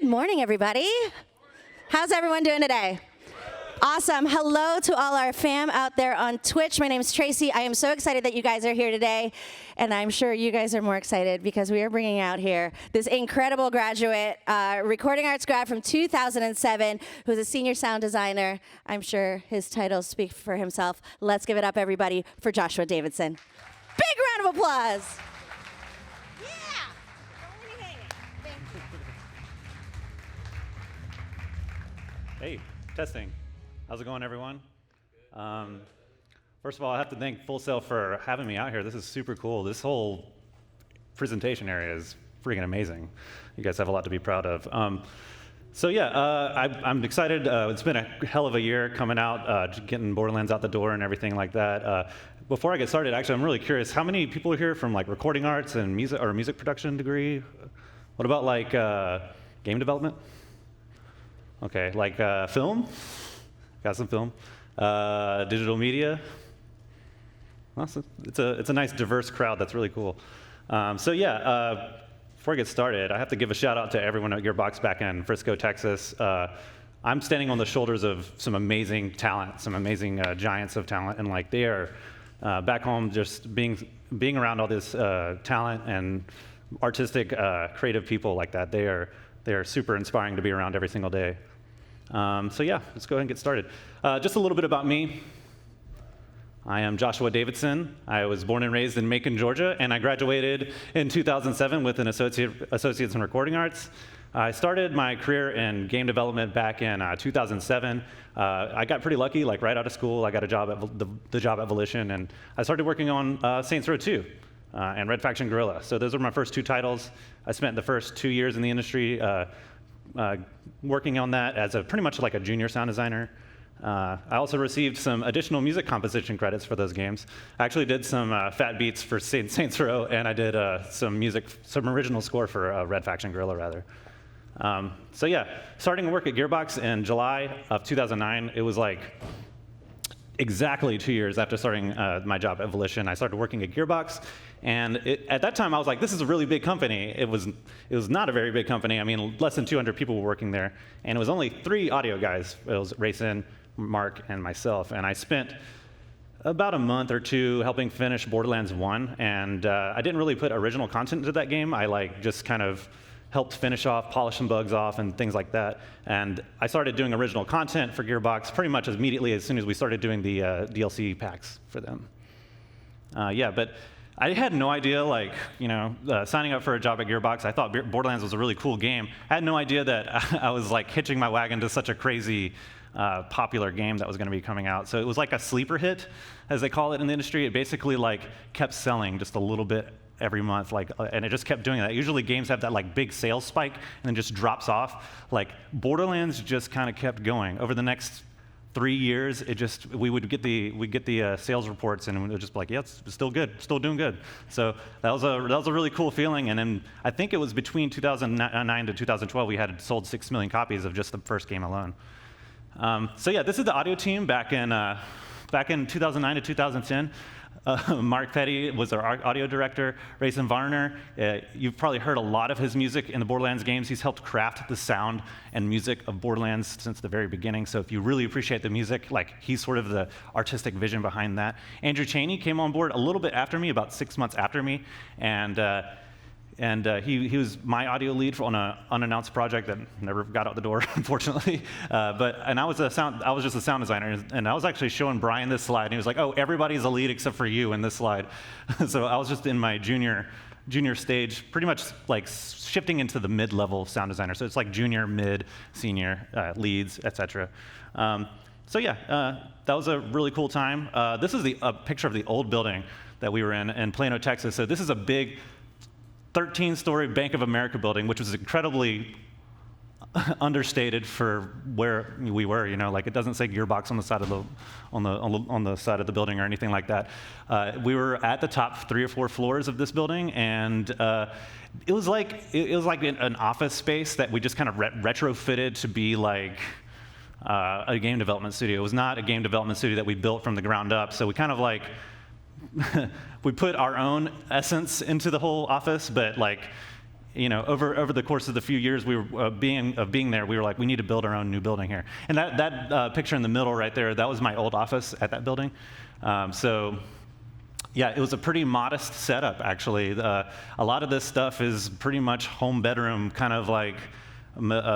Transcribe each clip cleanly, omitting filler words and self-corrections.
Good morning, everybody. How's everyone doing today? Awesome. Hello to all our fam out there on Twitch. My name is Tracy. I am so excited that you guys are here today, and I'm sure you guys are more excited because we are bringing out here this incredible graduate, recording arts grad from 2007, who's a senior sound designer. I'm sure his titles speak for himself. Let's give it up, everybody, for Joshua Davidson. Big round of applause. Hey, testing. How's it going, everyone? First of all, I have to thank Full Sail for having me out here. This is super cool. This whole presentation area is freaking amazing. You guys have a lot to be proud of. I'm excited. It's been a hell of a year coming out, getting Borderlands out the door and everything like that. Before I get started, actually, I'm really curious. How many people are here from like recording arts and music or music production degree? What about like game development? Okay, like film? Got some film. Digital media? Well, it's a nice diverse crowd. That's really cool. Before I get started, I have to give a shout out to everyone at Gearbox back in Frisco, Texas. I'm standing on the shoulders of some amazing talent, some amazing giants of talent, and like they are back home just being around all this talent and artistic, creative people like that. They are super inspiring to be around every single day. Let's go ahead and get started. Just a little bit about me. I am Joshua Davidson. I was born and raised in Macon, Georgia, and I graduated in 2007 with an associate's in recording arts. I started my career in game development back in 2007. I got pretty lucky, like right out of school, I got a job at the job at Volition, and I started working on Saints Row 2 and Red Faction Guerrilla. So those were my first two titles. I spent the first 2 years in the industry working on that as pretty much like a junior sound designer. I also received some additional music composition credits for those games. I actually did some fat beats for Saints Row, and I did some original score for Red Faction Guerrilla, rather. Starting work at Gearbox in July of 2009, it was like exactly 2 years after starting my job at Volition. I started working at Gearbox, and at that time I was like, this is a really big company. It was not a very big company. I mean, less than 200 people were working there, and it was only 3 audio guys. It was Rayson, Mark, and myself, and I spent about a month or two helping finish Borderlands 1, and I didn't really put original content into that game. I just kind of helped finish off, polish some bugs off, and things like that. And I started doing original content for Gearbox pretty much immediately as soon as we started doing the DLC packs for them. But I had no idea, signing up for a job at Gearbox, I thought Borderlands was a really cool game. I had no idea that I was like hitching my wagon to such a crazy popular game that was going to be coming out. So it was like a sleeper hit, as they call it in the industry. It basically kept selling just a little bit every month, and it just kept doing that. Usually games have that big sales spike and then just drops off. Borderlands just kind of kept going. Over the next 3 years, we'd get the sales reports, and it would just be like, yeah, it's still good, still doing good. So that was a really cool feeling. And then I think it was between 2009 to 2012 we had sold 6 million copies of just the first game alone. This is the audio team back in 2009 to 2010. Mark Petty was our audio director. Rayson Varner, you've probably heard a lot of his music in the Borderlands games. He's helped craft the sound and music of Borderlands since the very beginning. So if you really appreciate the music, he's sort of the artistic vision behind that. Andrew Chaney came on board a little bit after me, about 6 months after me, and he was my audio lead on an unannounced project that never got out the door, unfortunately. I was just a sound designer, and I was actually showing Brian this slide, and he was like, "Oh, everybody's a lead except for you in this slide." So I was just in my junior stage, pretty much shifting into the mid-level sound designer. So it's like junior, mid, senior, leads, etc. That was a really cool time. This is a picture of the old building that we were in Plano, Texas. So this is a big 13-story Bank of America building, which was incredibly understated for where we were. It doesn't say Gearbox on the side of the side of the building or anything like that. We were at the top 3 or 4 floors of this building, and it was like an office space that we just kind of retrofitted to be like a game development studio. It was not a game development studio that we built from the ground up. So we kind of we put our own essence into the whole office, but over the course of the few years we were being there, we were like, we need to build our own new building here. And that picture in the middle right there, that was my old office at that building. So yeah, it was a pretty modest setup, actually. A lot of this stuff is pretty much home bedroom kind of like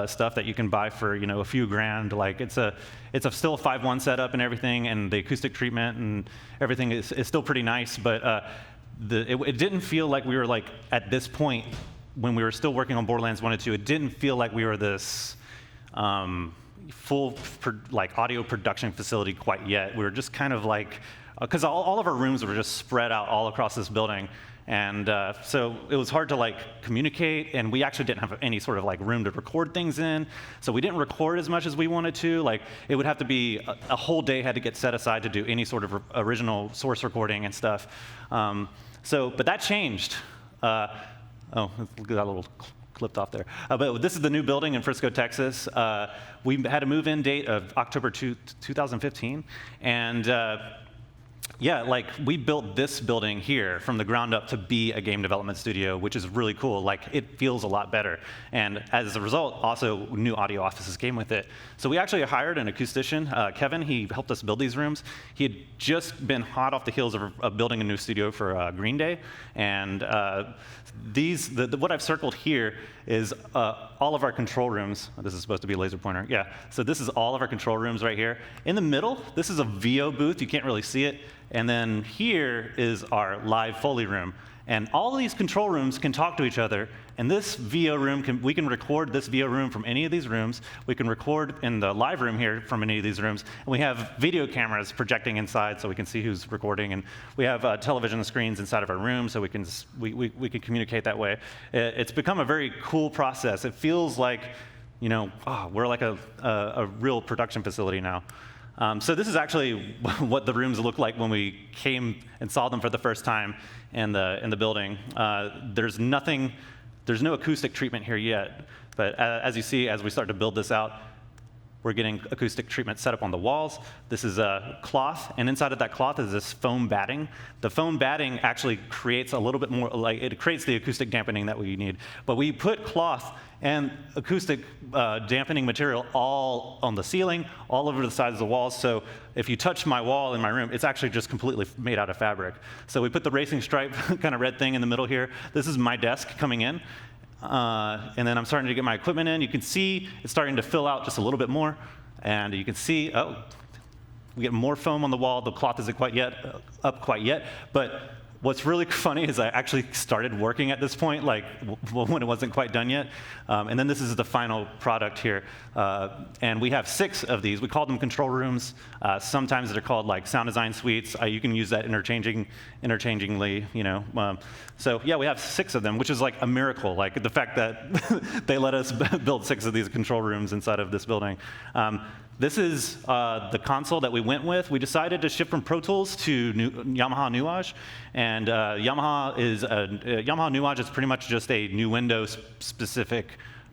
stuff that you can buy for a few grand. Like it's a still 5.1 setup and everything, and the acoustic treatment and everything is still pretty nice. But it didn't feel like we were like at this point when we were still working on Borderlands 1 and 2. It didn't feel like we were this full audio production facility quite yet. We were just kind of like, because all of our rooms were just spread out all across this building. And so it was hard to like communicate, and we actually didn't have any sort of like room to record things in. So we didn't record as much as we wanted to. Like it would have to be a whole day had to get set aside to do any sort of original source recording and stuff. But that changed. Oh, got a little clipped off there. But this is the new building in Frisco, Texas. We had a move-in date of October 2015, and yeah, like we built this building here from the ground up to be a game development studio, which is really cool. Like it feels a lot better. And as a result, also new audio offices came with it. So we actually hired an acoustician, Kevin. He helped us build these rooms. He had just been hot off the heels of building a new studio for Green Day. And what I've circled here is all of our control rooms. This is supposed to be a laser pointer. Yeah, so this is all of our control rooms right here. In the middle, this is a VO booth. You can't really see it. And then here is our live Foley room. And all of these control rooms can talk to each other. And this VO room, we can record this VO room from any of these rooms. We can record in the live room here from any of these rooms. And we have video cameras projecting inside so we can see who's recording. And we have television screens inside of our room so we can communicate that way. It's become a very cool process. It feels like, we're like a real production facility now. So this is actually what the rooms look like when we came and saw them for the first time in the building. There's no acoustic treatment here yet, but as you see, as we start to build this out, we're getting acoustic treatment set up on the walls. This is a cloth, and inside of that cloth is this foam batting. The foam batting actually creates a little bit more, like it creates the acoustic dampening that we need. But we put cloth and acoustic dampening material all on the ceiling, all over the sides of the walls. So if you touch my wall in my room, it's actually just completely made out of fabric. So we put the racing stripe kind of red thing in the middle here. This is my desk coming in. And then I'm starting to get my equipment in. You can see it's starting to fill out just a little bit more. And you can see, we get more foam on the wall. The cloth isn't quite up quite yet. But what's really funny is I actually started working at this point, like when it wasn't quite done yet. And then this is the final product here. And we have 6 of these. We call them control rooms. Sometimes they're called like sound design suites. You can use that interchangingly, So yeah, we have 6 of them, which is like a miracle. Like the fact that they let us build 6 of these control rooms inside of this building. This is the console that we went with. We decided to shift from Pro Tools to Yamaha Nuage, and Yamaha Nuage is pretty much just a new Window specific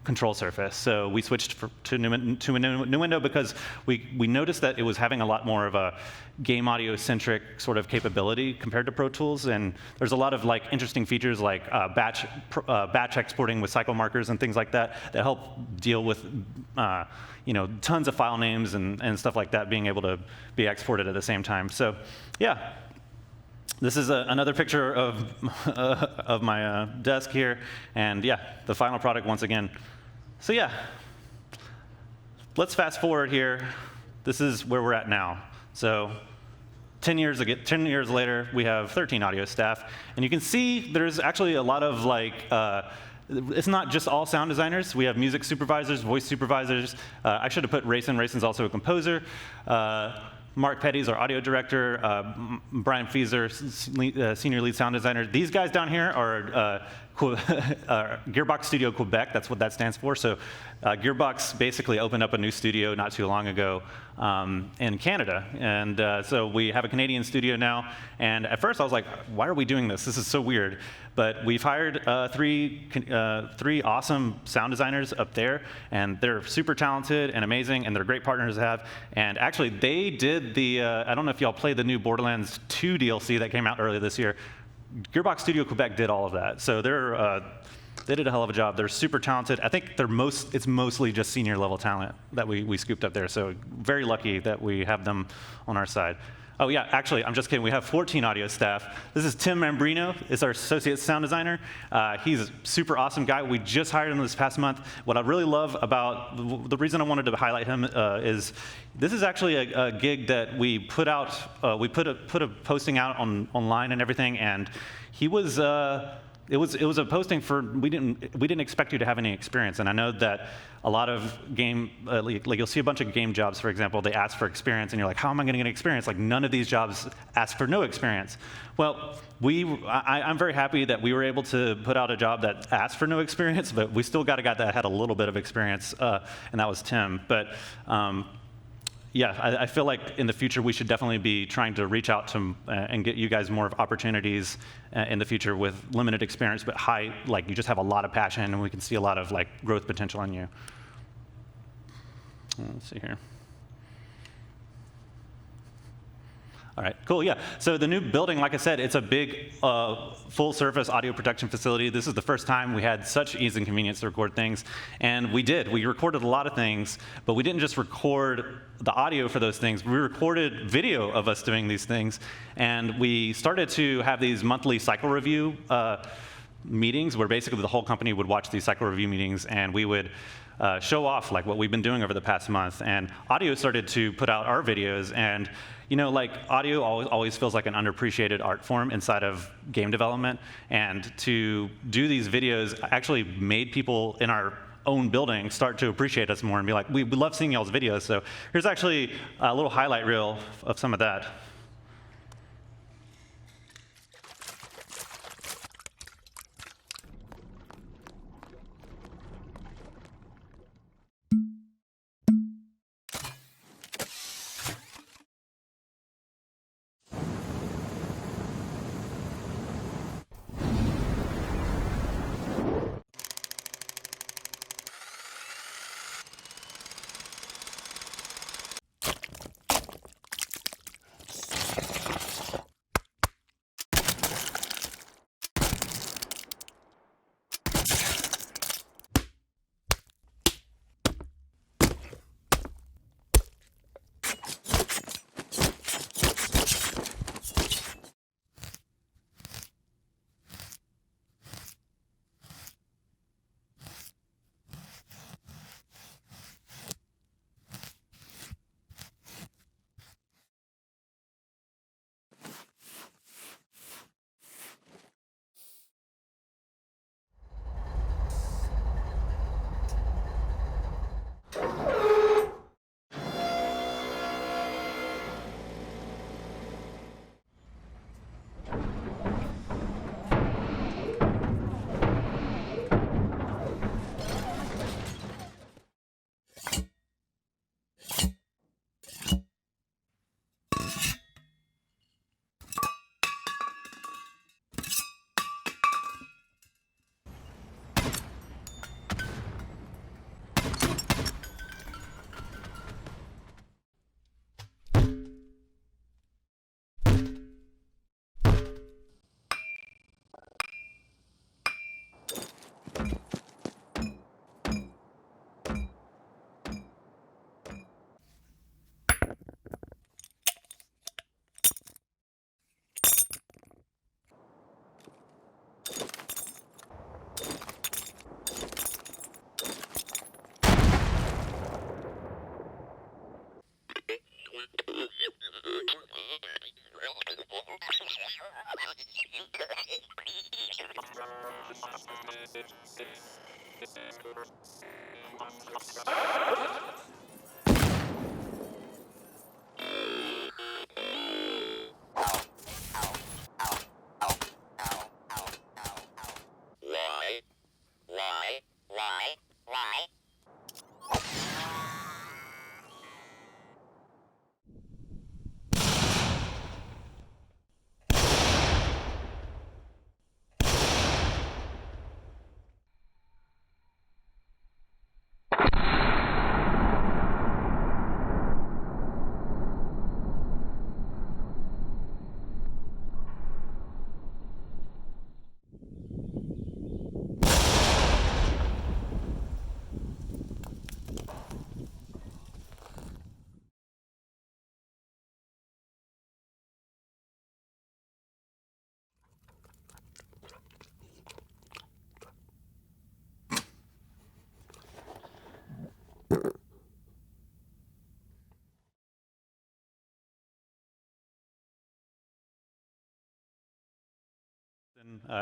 control surface. So we switched to a new window because we noticed that it was having a lot more of a game audio centric sort of capability compared to Pro Tools, and there's a lot of like interesting features like batch exporting with cycle markers and things like that help deal with tons of file names and stuff like that being able to be exported at the same time. So yeah. This is another picture of my desk here, and yeah, the final product once again. So yeah, let's fast forward here. This is where we're at now. So 10 years later, we have 13 audio staff, and you can see there's actually a lot of like, it's not just all sound designers. We have music supervisors, voice supervisors. I should have put Rayson. Rayson's also a composer. Mark Petty's our audio director, Brian Fieser, senior lead sound designer. These guys down here are Gearbox Studio Quebec, that's what that stands for. So Gearbox basically opened up a new studio not too long ago in Canada. And so we have a Canadian studio now. And at first I was like, why are we doing this? This is so weird. But we've hired three awesome sound designers up there, and they're super talented and amazing, and they're great partners to have. And actually, they did I don't know if y'all played the new Borderlands 2 DLC that came out earlier this year. Gearbox Studio Quebec did all of that. So they're They did a hell of a job. They're super talented. I think it's mostly just senior level talent that we scooped up there. So very lucky that we have them on our side. Oh yeah, actually, I'm just kidding. We have 14 audio staff. This is Tim Mambrino, is our associate sound designer. He's a super awesome guy. We just hired him this past month. What I really love about, the reason I wanted to highlight him is this is actually a gig that we put out, we put a posting out online and everything, and he was, it was a posting for, we didn't expect you to have any experience. And I know that a lot of like you'll see a bunch of game jobs, for example, they ask for experience and you're like, how am I gonna get experience? Like none of these jobs ask for no experience. Well, I'm very happy that we were able to put out a job that asked for no experience, but we still got a guy that had a little bit of experience, and that was Tim. But yeah, I feel like in the future we should definitely be trying to reach out to and get you guys more of opportunities in the future with limited experience, but high, like you just have a lot of passion and we can see a lot of like growth potential in you. Let's see here. All right, cool, yeah. So the new building, like I said, it's a big full-service audio production facility. This is the first time we had such ease and convenience to record things, and we did. We recorded a lot of things, but we didn't just record the audio for those things. We recorded video of us doing these things, and we started to have these monthly cycle review meetings where basically the whole company would watch these cycle review meetings, and we would show off like what we've been doing over the past month. And audio started to put out our videos, and you know, like audio always feels like an underappreciated art form inside of game development. And to do these videos actually made people in our own building start to appreciate us more and be like, we love seeing y'all's videos. So here's actually a little highlight reel of some of that.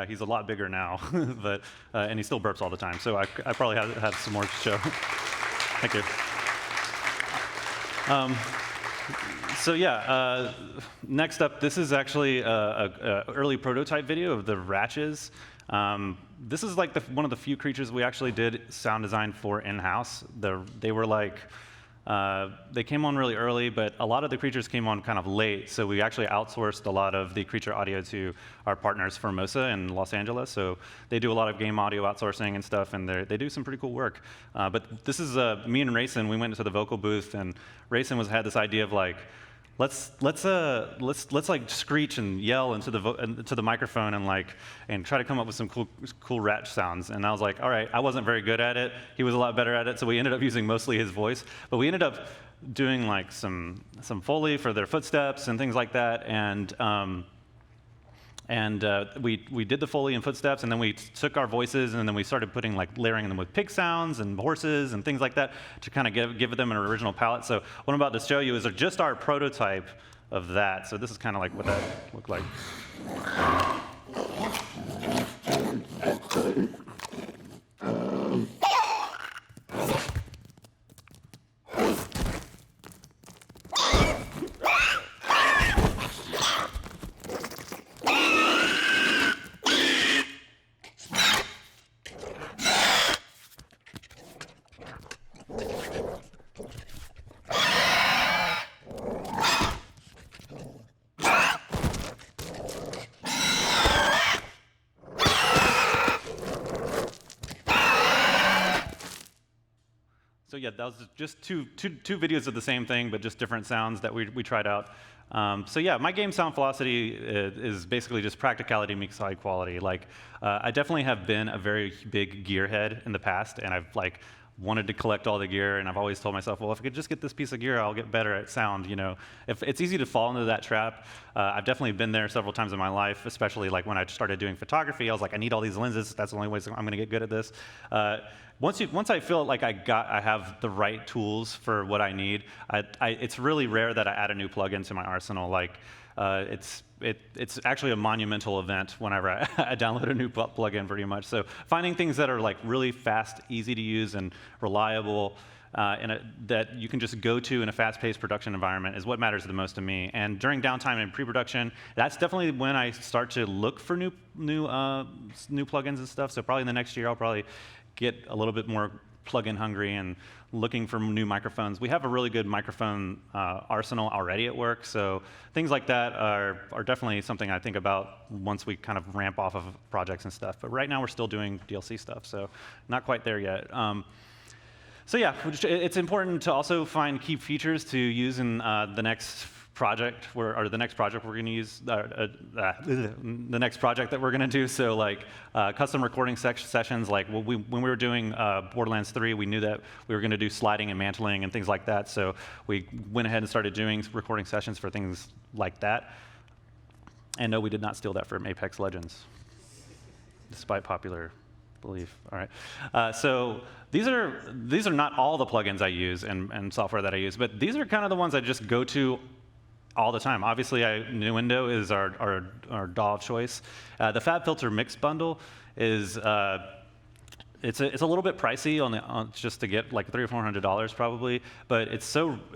He's a lot bigger now, but and he still burps all the time. So I probably have some more to show. Thank you. So yeah, next up, this is actually a early prototype video of the Ratches. This is like one of the few creatures we actually did sound design for in-house. They were like, they came on really early, but a lot of the creatures came on kind of late, so we actually outsourced a lot of the creature audio to our partners Formosa in Los Angeles. So they do a lot of game audio outsourcing and stuff, and they do some pretty cool work. But this is me and Rayson. We went into the vocal booth, and Rayson had this idea of like, let's like screech and yell into the microphone and try to come up with some cool rat sounds. And I was like, all right, I wasn't very good at it. He was a lot better at it, so we ended up using mostly his voice. But we ended up doing like some Foley for their footsteps and things like that. And we did the Foley and footsteps, and then we took our voices, and then we started layering them with pig sounds and horses and things like that to kind of give them an original palette. So what I'm about to show you is just our prototype of that. So this is kind of like what that looked like. So yeah, that was just two videos of the same thing, but just different sounds that we tried out. So yeah, my game sound philosophy is basically just practicality meets high quality. Like, I definitely have been a very big gearhead in the past, and I've wanted to collect all the gear, and I've always told myself, well, if I could just get this piece of gear, I'll get better at sound. You know, if it's easy to fall into that trap. I've definitely been there several times in my life, especially like when I started doing photography. I was like, I need all these lenses. That's the only way I'm going to get good at this. Once I feel like I have the right tools for what I need, it's really rare that I add a new plugin to my arsenal. Like, it's actually a monumental event whenever I download a new plugin, pretty much. So finding things that are like really fast, easy to use, and reliable, that you can just go to in a fast-paced production environment is what matters the most to me. And during downtime and pre-production, that's definitely when I start to look for new plugins and stuff. So probably in the next year, I'll probably get a little bit more plug-in hungry and looking for new microphones. We have a really good microphone arsenal already at work, so things like that are definitely something I think about once we kind of ramp off of projects and stuff. But right now we're still doing DLC stuff, so not quite there yet. So yeah, it's important to also find key features to use in the next project, or the next project we're going to use, the next project that we're going to do. So like custom recording sessions, like when we were doing Borderlands 3, we knew that we were going to do sliding and mantling and things like that. So we went ahead and started doing recording sessions for things like that. And no, we did not steal that from Apex Legends, despite popular belief. All right. So these are not all the plugins I use and software that I use, but these are kind of the ones I just go to all the time. Obviously, Nuendo is our DAW of choice. The Fab Filter Mix Bundle is it's a little bit pricey just to get like $300 or $400 probably, but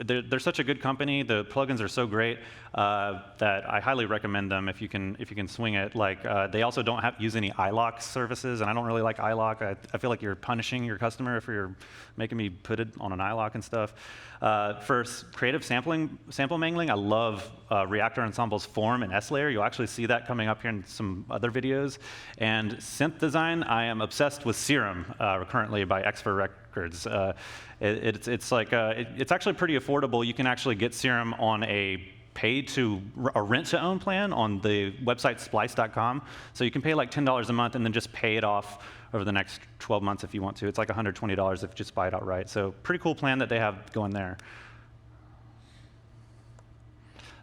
they're such a good company. The plugins are so great that I highly recommend them if you can swing it. Like they also don't use any iLok services, and I don't really like iLok. I feel like you're punishing your customer if you're making me put it on an iLok and stuff. For creative sample mangling, I love Reactor Ensemble's Form and S-Layer. You'll actually see that coming up here in some other videos. And synth design, I am obsessed with Serum currently by Xfer Records. It's actually pretty affordable. You can actually get Serum on a rent-to-own plan on the website splice.com. So you can pay like $10 a month and then just pay it off over the next 12 months if you want to. It's like $120 if you just buy it outright. So pretty cool plan that they have going there.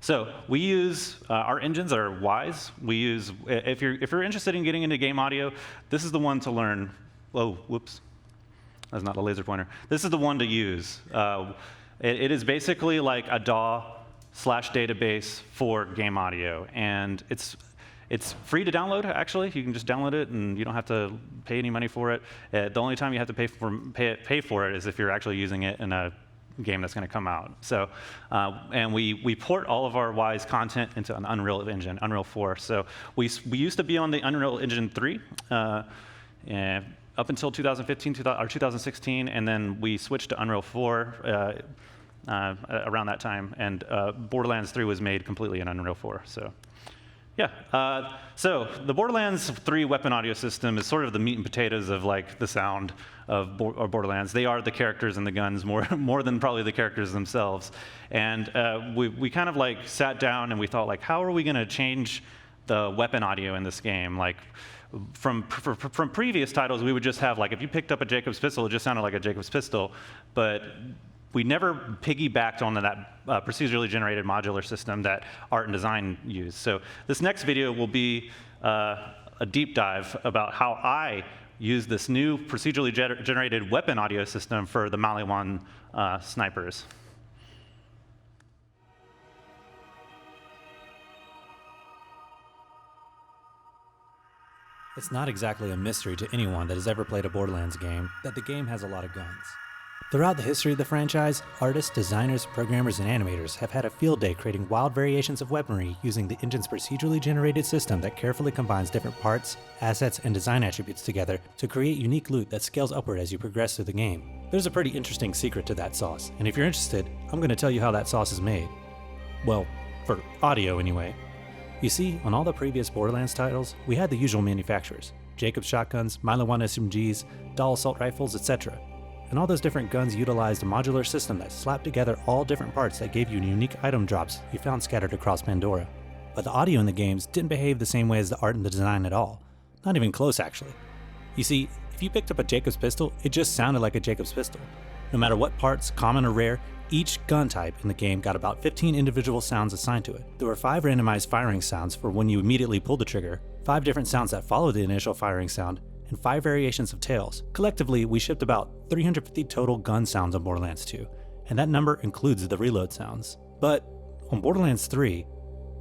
So we use, our engines are Wise. We use, if you're interested in getting into game audio, this is the one to learn. Whoa, whoops. That's not a laser pointer. This is the one to use. It is basically like a DAW/database for game audio, and it's free to download. Actually, you can just download it, and you don't have to pay any money for it. The only time you have to pay for it is if you're actually using it in a game that's going to come out. So, and we port all of our Wise content into an Unreal Engine, Unreal 4. So we used to be on the Unreal Engine 3. Up until 2015 or 2016, and then we switched to Unreal 4 around that time, and Borderlands 3 was made completely in Unreal 4. So, yeah. So the Borderlands 3 weapon audio system is sort of the meat and potatoes of like the sound of Borderlands. They are the characters and the guns more than probably the characters themselves. And we kind of like sat down and we thought like, how are we going to change the weapon audio in this game? Like, from previous titles, we would just have, like, if you picked up a Jacob's pistol, it just sounded like a Jacob's pistol, but we never piggybacked onto that procedurally generated modular system that art and design use. So this next video will be a deep dive about how I use this new procedurally generated weapon audio system for the Maliwan snipers. It's not exactly a mystery to anyone that has ever played a Borderlands game that the game has a lot of guns. Throughout the history of the franchise, artists, designers, programmers, and animators have had a field day creating wild variations of weaponry using the engine's procedurally generated system that carefully combines different parts, assets, and design attributes together to create unique loot that scales upward as you progress through the game. There's a pretty interesting secret to that sauce, and if you're interested, I'm going to tell you how that sauce is made. Well, for audio anyway. You see, on all the previous Borderlands titles, we had the usual manufacturers: Jacobs shotguns, Maliwan SMGs, Dahl assault rifles, etc. And all those different guns utilized a modular system that slapped together all different parts that gave you unique item drops you found scattered across Pandora. But the audio in the games didn't behave the same way as the art and the design at all. Not even close, actually. You see, if you picked up a Jacobs pistol, it just sounded like a Jacobs pistol. No matter what parts, common or rare, each gun type in the game got about 15 individual sounds assigned to it. There were 5 randomized firing sounds for when you immediately pulled the trigger, 5 different sounds that followed the initial firing sound, and 5 variations of tails. Collectively, we shipped about 350 total gun sounds on Borderlands 2, and that number includes the reload sounds. But on Borderlands 3,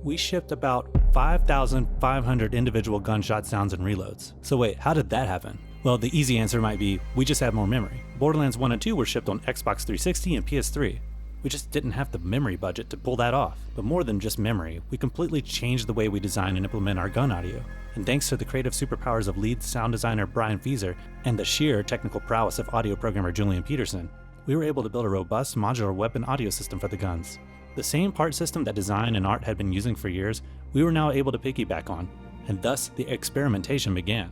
we shipped about 5,500 individual gunshot sounds and reloads. So wait, how did that happen? Well, the easy answer might be, we just have more memory. Borderlands 1 and 2 were shipped on Xbox 360 and PS3. We just didn't have the memory budget to pull that off. But more than just memory, we completely changed the way we design and implement our gun audio. And thanks to the creative superpowers of lead sound designer Brian Fieser and the sheer technical prowess of audio programmer Julian Peterson, we were able to build a robust modular weapon audio system for the guns. The same part system that design and art had been using for years, we were now able to piggyback on, and thus the experimentation began.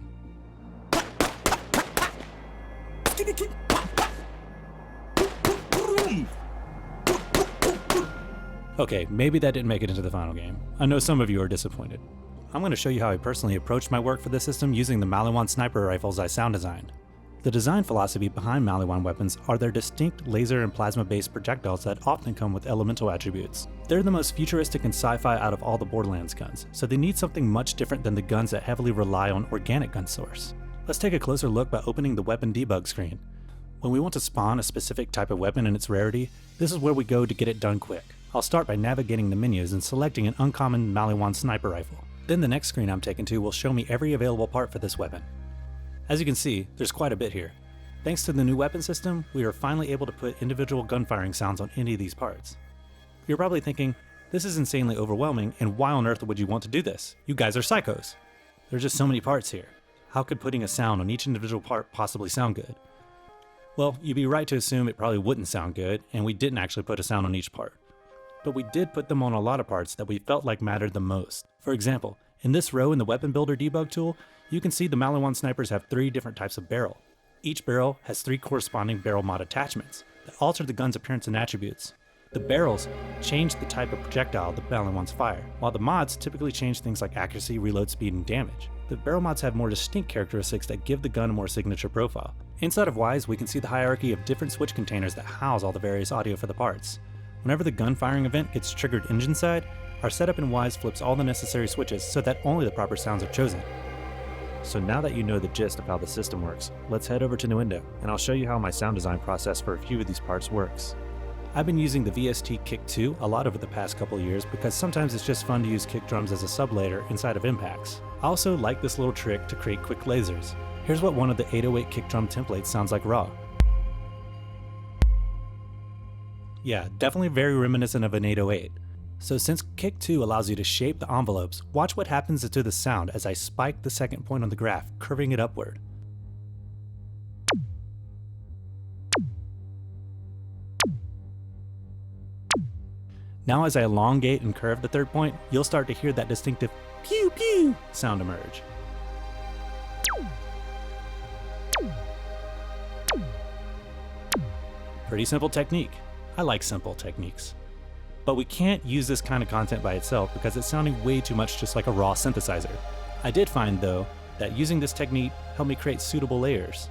Okay, maybe that didn't make it into the final game. I know some of you are disappointed. I'm going to show you how I personally approached my work for this system using the Maliwan sniper rifles I sound designed. The design philosophy behind Maliwan weapons are their distinct laser and plasma-based projectiles that often come with elemental attributes. They're the most futuristic and sci-fi out of all the Borderlands guns, so they need something much different than the guns that heavily rely on organic gun source. Let's take a closer look by opening the weapon debug screen. When we want to spawn a specific type of weapon and its rarity, this is where we go to get it done quick. I'll start by navigating the menus and selecting an uncommon Maliwan sniper rifle. Then the next screen I'm taken to will show me every available part for this weapon. As you can see, there's quite a bit here. Thanks to the new weapon system, we are finally able to put individual gun firing sounds on any of these parts. You're probably thinking, this is insanely overwhelming, and why on earth would you want to do this? You guys are psychos. There's just so many parts here. How could putting a sound on each individual part possibly sound good? Well, you'd be right to assume it probably wouldn't sound good, and we didn't actually put a sound on each part. But we did put them on a lot of parts that we felt like mattered the most. For example, in this row in the Weapon Builder debug tool, you can see the Maliwan snipers have 3 different types of barrel. Each barrel has 3 corresponding barrel mod attachments that alter the gun's appearance and attributes. The barrels change the type of projectile the Maliwans fire, while the mods typically change things like accuracy, reload speed, and damage. The barrel mods have more distinct characteristics that give the gun a more signature profile. Inside of Wise, we can see the hierarchy of different switch containers that house all the various audio for the parts. Whenever the gun firing event gets triggered engine side, our setup in Wise flips all the necessary switches so that only the proper sounds are chosen. So now that you know the gist of how the system works, let's head over to Nuendo, and I'll show you how my sound design process for a few of these parts works. I've been using the VST Kick 2 a lot over the past couple years because sometimes it's just fun to use kick drums as a sub-layer inside of impacts. I also like this little trick to create quick lasers. Here's what one of the 808 kick drum templates sounds like raw. Yeah, definitely very reminiscent of an 808. So since Kick 2 allows you to shape the envelopes, watch what happens to the sound as I spike the second point on the graph, curving it upward. Now as I elongate and curve the third point, you'll start to hear that distinctive pew pew sound emerge. Pretty simple technique. I like simple techniques. But we can't use this kind of content by itself because it's sounding way too much just like a raw synthesizer. I did find, though, that using this technique helped me create suitable layers.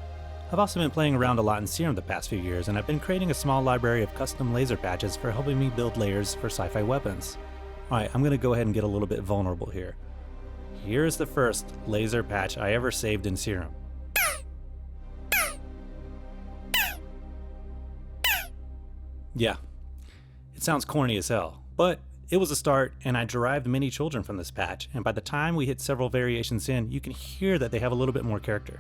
I've also been playing around a lot in Serum the past few years, and I've been creating a small library of custom laser patches for helping me build layers for sci-fi weapons. Alright, I'm going to go ahead and get a little bit vulnerable here. Here's the first laser patch I ever saved in Serum. Yeah. It sounds corny as hell, but it was a start, and I derived many children from this patch, and by the time we hit several variations in, you can hear that they have a little bit more character.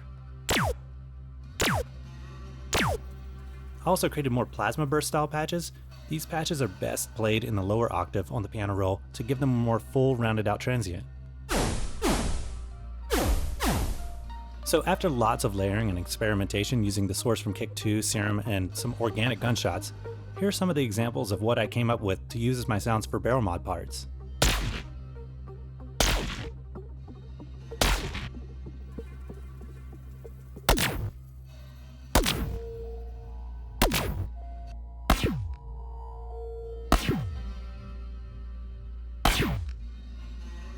I also created more plasma burst style patches. These patches are best played in the lower octave on the piano roll to give them a more full rounded out transient. So after lots of layering and experimentation using the source from Kick 2, Serum, and some organic gunshots, here are some of the examples of what I came up with to use as my sounds for barrel mod parts.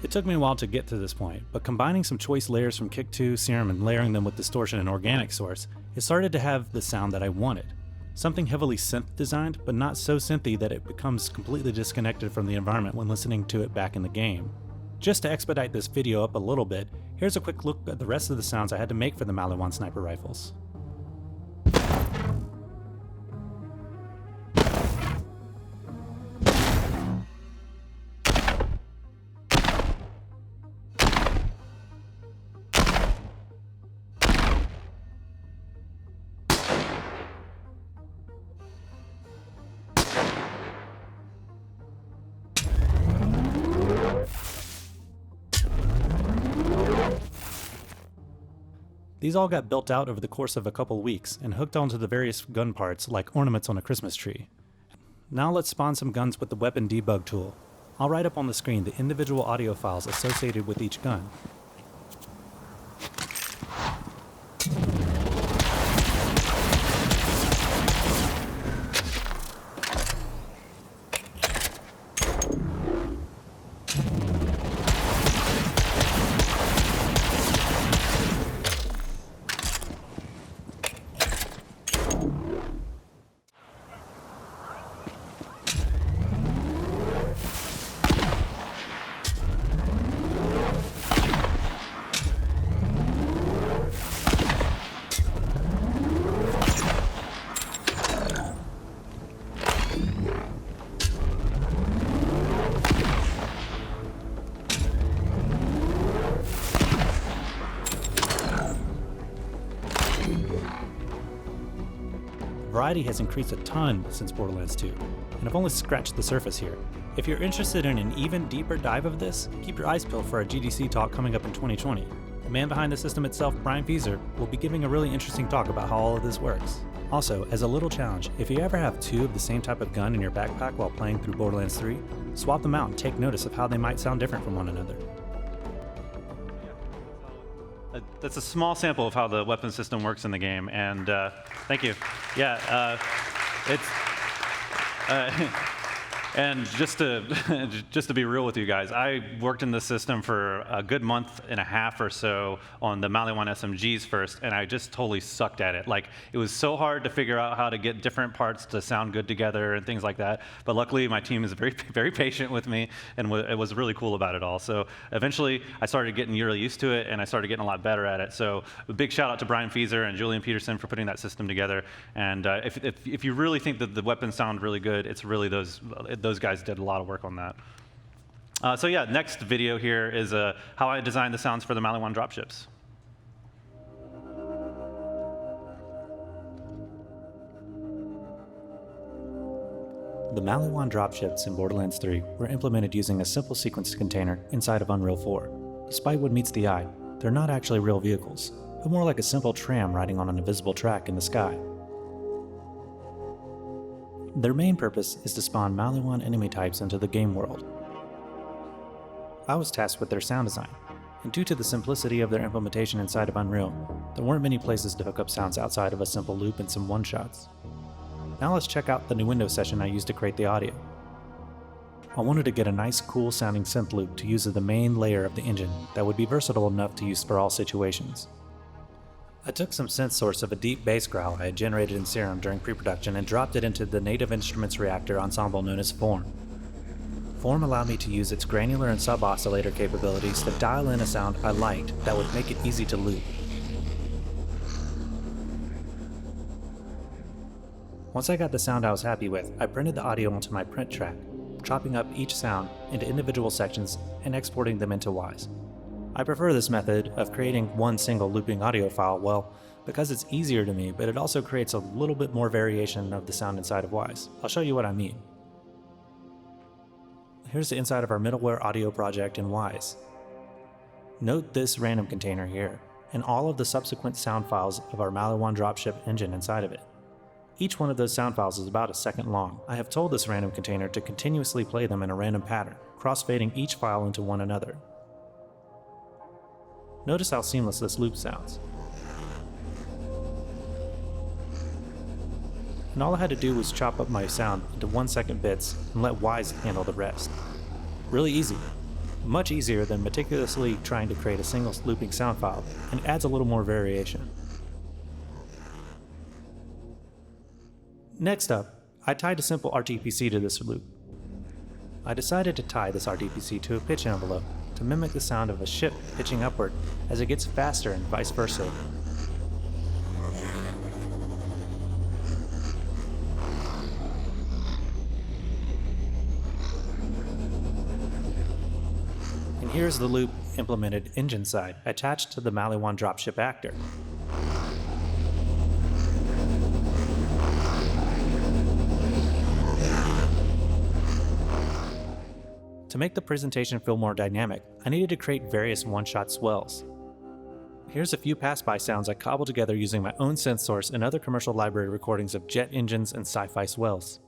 It took me a while to get to this point, but combining some choice layers from Kick 2, Serum, and layering them with distortion and organic source, it started to have the sound that I wanted. Something heavily synth designed, but not so synthy that it becomes completely disconnected from the environment when listening to it back in the game. Just to expedite this video up a little bit, here's a quick look at the rest of the sounds I had to make for the Maliwan sniper rifles. These all got built out over the course of a couple weeks and hooked onto the various gun parts like ornaments on a Christmas tree. Now let's spawn some guns with the weapon debug tool. I'll write up on the screen the individual audio files associated with each gun. Variety has increased a ton since Borderlands 2, and I've only scratched the surface here. If you're interested in an even deeper dive of this, keep your eyes peeled for our GDC talk coming up in 2020. The man behind the system itself, Brian Fieser, will be giving a really interesting talk about how all of this works. Also, as a little challenge, if you ever have two of the same type of gun in your backpack while playing through Borderlands 3, swap them out and take notice of how they might sound different from one another. That's a small sample of how the weapon system works in the game, and thank you. Yeah, And just to just to be real with you guys, I worked in the system for a good month and a half or so on the Mali 1 SMGs first, and I just totally sucked at it. Like, it was so hard to figure out how to get different parts to sound good together and things like that. But luckily, my team is very, very patient with me, and it was really cool about it all. So eventually, I started getting really used to it, and I started getting a lot better at it. So a big shout out to Brian Fieser and Julian Peterson for putting that system together. And if you really think that the weapons sound really good, it's really those guys did a lot of work on that. So yeah, next video here is how I designed the sounds for the Mali 1 dropships. The Mali 1 dropships in Borderlands 3 were implemented using a simple sequence container inside of Unreal 4. Despite what meets the eye, they're not actually real vehicles, but more like a simple tram riding on an invisible track in the sky. Their main purpose is to spawn Mali 1 enemy types into the game world. I was tasked with their sound design, and due to the simplicity of their implementation inside of Unreal, there weren't many places to hook up sounds outside of a simple loop and some one-shots. Now let's check out the new Windows session I used to create the audio. I wanted to get a nice cool sounding synth loop to use as the main layer of the engine that would be versatile enough to use for all situations. I took some synth source of a deep bass growl I had generated in Serum during pre-production and dropped it into the Native Instruments reactor ensemble known as Form. Form allowed me to use its granular and sub-oscillator capabilities to dial in a sound I liked that would make it easy to loop. Once I got the sound I was happy with, I printed the audio onto my print track, chopping up each sound into individual sections and exporting them into Wise. I prefer this method of creating one single looping audio file, well, because it's easier to me, but it also creates a little bit more variation of the sound inside of Wise. I'll show you what I mean. Here's the inside of our middleware audio project in Wise. Note this random container here, and all of the subsequent sound files of our Mali 1 dropship engine inside of it. Each one of those sound files is about a second long. I have told this random container to continuously play them in a random pattern, crossfading each file into one another. Notice how seamless this loop sounds. And all I had to do was chop up my sound into 1-second bits and let Wise handle the rest. Really easy. Much easier than meticulously trying to create a single looping sound file, and adds a little more variation. Next up, I tied a simple RTPC to this loop. I decided to tie this RTPC to a pitch envelope to mimic the sound of a ship pitching upward as it gets faster and vice versa. And here's the loop implemented engine side, attached to the Mali 1 dropship actor. To make the presentation feel more dynamic, I needed to create various one-shot swells. Here's a few pass-by sounds I cobbled together using my own synth source and other commercial library recordings of jet engines and sci-fi swells.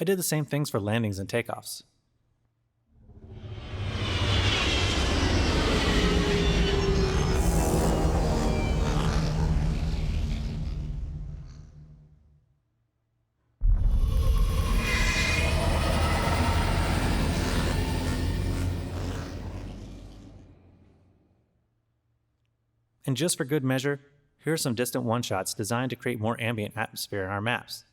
I did the same things for landings and takeoffs. And just for good measure, here are some distant one-shots designed to create more ambient atmosphere in our maps.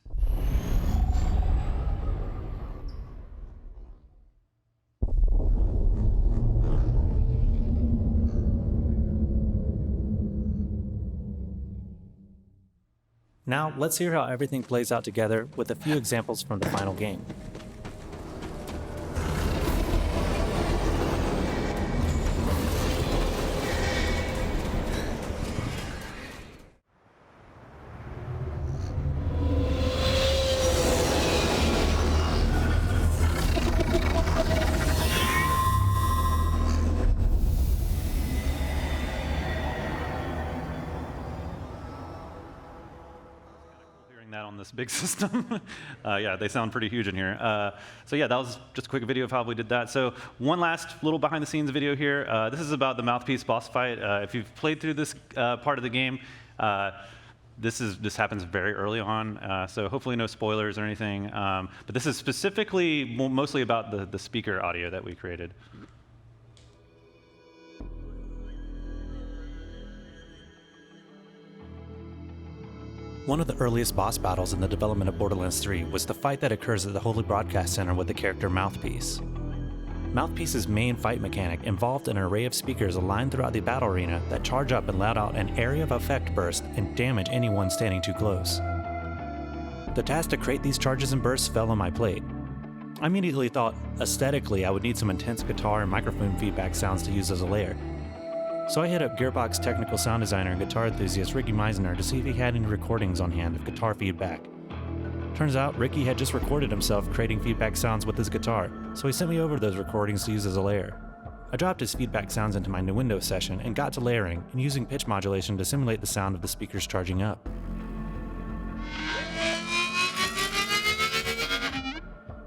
Now, let's hear how everything plays out together with a few examples from the final game. around this big system. Yeah, they sound pretty huge in here. So yeah, that was just a quick video of how we did that. So one last little behind the scenes video here. This is about the mouthpiece boss fight. If you've played through this part of the game, this happens very early on, so hopefully no spoilers or anything. But this is specifically mostly about the speaker audio that we created. One of the earliest boss battles in the development of Borderlands 3 was the fight that occurs at the Holy Broadcast Center with the character Mouthpiece. Mouthpiece's main fight mechanic involved an array of speakers aligned throughout the battle arena that charge up and let out an area of effect burst and damage anyone standing too close. The task to create these charges and bursts fell on my plate. I immediately thought, aesthetically, I would need some intense guitar and microphone feedback sounds to use as a layer. So I hit up Gearbox technical sound designer and guitar enthusiast Ricky Meisner to see if he had any recordings on hand of guitar feedback. Turns out Ricky had just recorded himself creating feedback sounds with his guitar, so he sent me over those recordings to use as a layer. I dropped his feedback sounds into my new Windows session and got to layering and using pitch modulation to simulate the sound of the speakers charging up.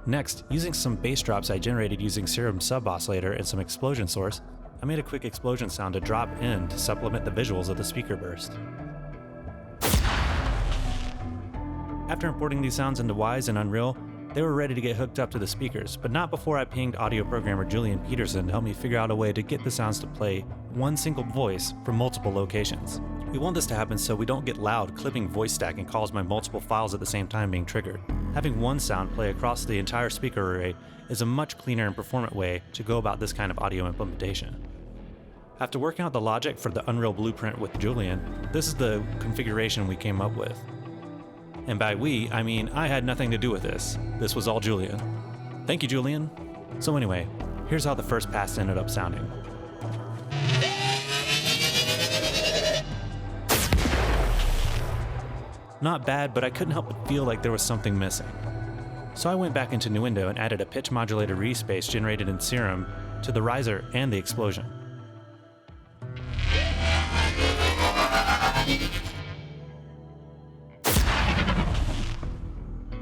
Next, using some bass drops I generated using Serum sub-oscillator and some explosion source, I made a quick explosion sound to drop in to supplement the visuals of the speaker burst. After importing these sounds into Wise and Unreal, they were ready to get hooked up to the speakers, but not before I pinged audio programmer Julian Peterson to help me figure out a way to get the sounds to play one single voice from multiple locations. We want this to happen so we don't get loud clipping voice stacking calls by multiple files at the same time being triggered. Having one sound play across the entire speaker array is a much cleaner and performant way to go about this kind of audio implementation. After working out the logic for the Unreal blueprint with Julian, this is the configuration we came up with. And by we, I mean I had nothing to do with this. This was all Julian. Thank you, Julian. So anyway, here's how the first pass ended up sounding. Not bad, but I couldn't help but feel like there was something missing. So I went back into Nuendo and added a pitch modulated respace generated in Serum to the riser and the explosion.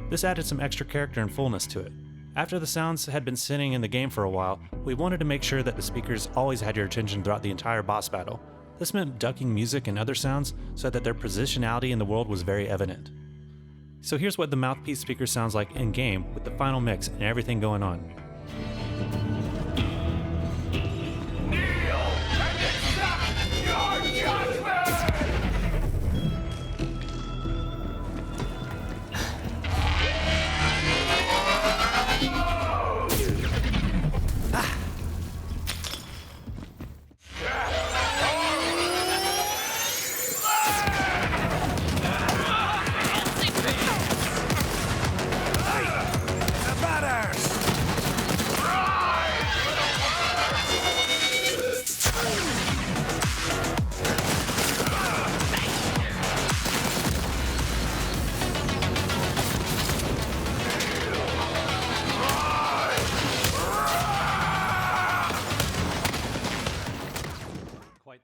This added some extra character and fullness to it. After the sounds had been sitting in the game for a while, we wanted to make sure that the speakers always had your attention throughout the entire boss battle. This meant ducking music and other sounds so that their positionality in the world was very evident. So here's what the Mouthpiece speaker sounds like in-game with the final mix and everything going on.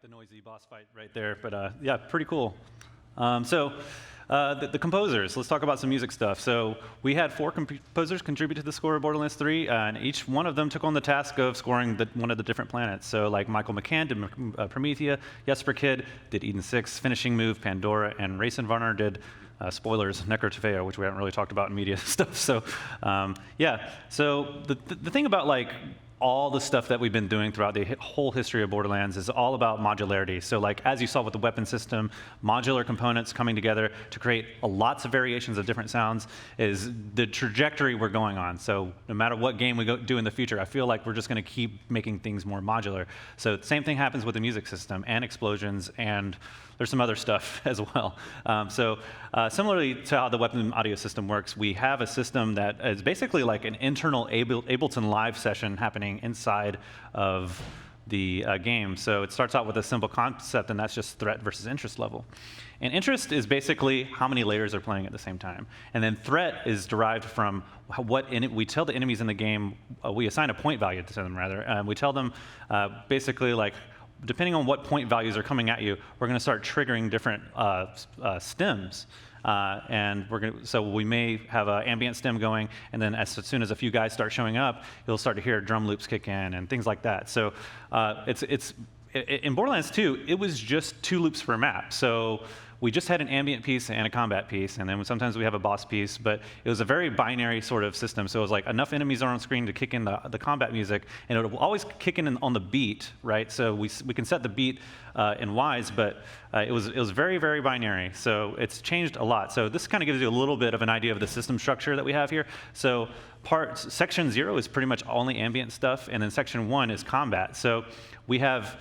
The noisy boss fight right there, but yeah, pretty cool. The composers, let's talk about some music stuff. So we had 4 composers contribute to the score of Borderlands 3, and each one of them took on the task of scoring one of the different planets. So like Michael McCann did Promethea, Jesper Kid did Eden 6, Finishing Move, Pandora, and Rayson Varner did spoilers, Necrotophaea, which we haven't really talked about in media stuff. So yeah, so the thing about like all the stuff that we've been doing throughout the whole history of Borderlands is all about modularity. So like, as you saw with the weapon system, modular components coming together to create lots of variations of different sounds is the trajectory we're going on. So no matter what game we do in the future, I feel like we're just gonna keep making things more modular. So the same thing happens with the music system and explosions, and there's some other stuff as well. Similarly to how the weapon audio system works, we have a system that is basically like an internal Ableton Live session happening inside of the game. So it starts out with a simple concept, and that's just threat versus interest level. And interest is basically how many layers are playing at the same time. And then threat is derived from what we tell the enemies in the game, we assign a point value to them rather. We tell them basically like, depending on what point values are coming at you, we're going to start triggering different stems. And so we may have an ambient stem going, and then as soon as a few guys start showing up, you'll start to hear drum loops kick in and things like that. So in Borderlands 2, it was just 2 loops per map. So we just had an ambient piece and a combat piece, and then sometimes we have a boss piece, but it was a very binary sort of system. So it was like enough enemies are on screen to kick in the combat music, and it will always kick in on the beat, right? So we can set the beat in Wise, but it was very, very binary. So it's changed a lot. So this kind of gives you a little bit of an idea of the system structure that we have here. So section 0 is pretty much only ambient stuff, and then section 1 is combat. So we have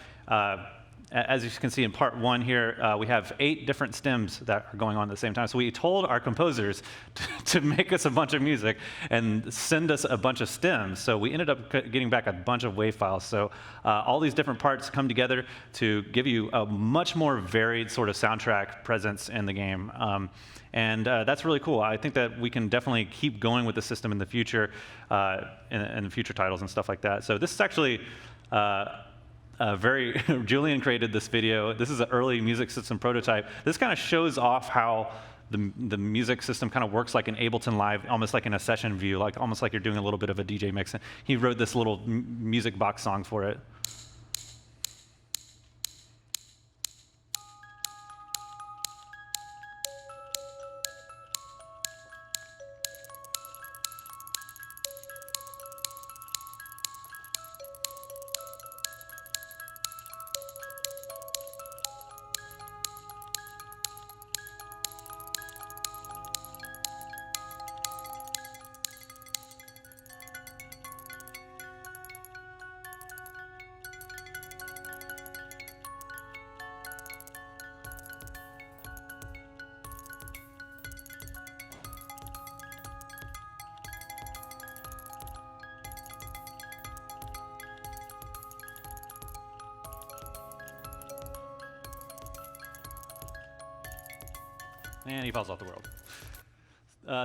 as you can see in part 1 here, we have 8 different stems that are going on at the same time. So we told our composers to make us a bunch of music and send us a bunch of stems. So we ended up getting back a bunch of WAV files. So all these different parts come together to give you a much more varied sort of soundtrack presence in the game. And that's really cool. I think that we can definitely keep going with the system in the future, in future titles and stuff like that. So this is actually Julian created this video. This is an early music system prototype. This kind of shows off how the music system kind of works like in Ableton Live, almost like in a session view, like almost like you're doing a little bit of a DJ mix. He wrote this little music box song for it. And he falls off the world.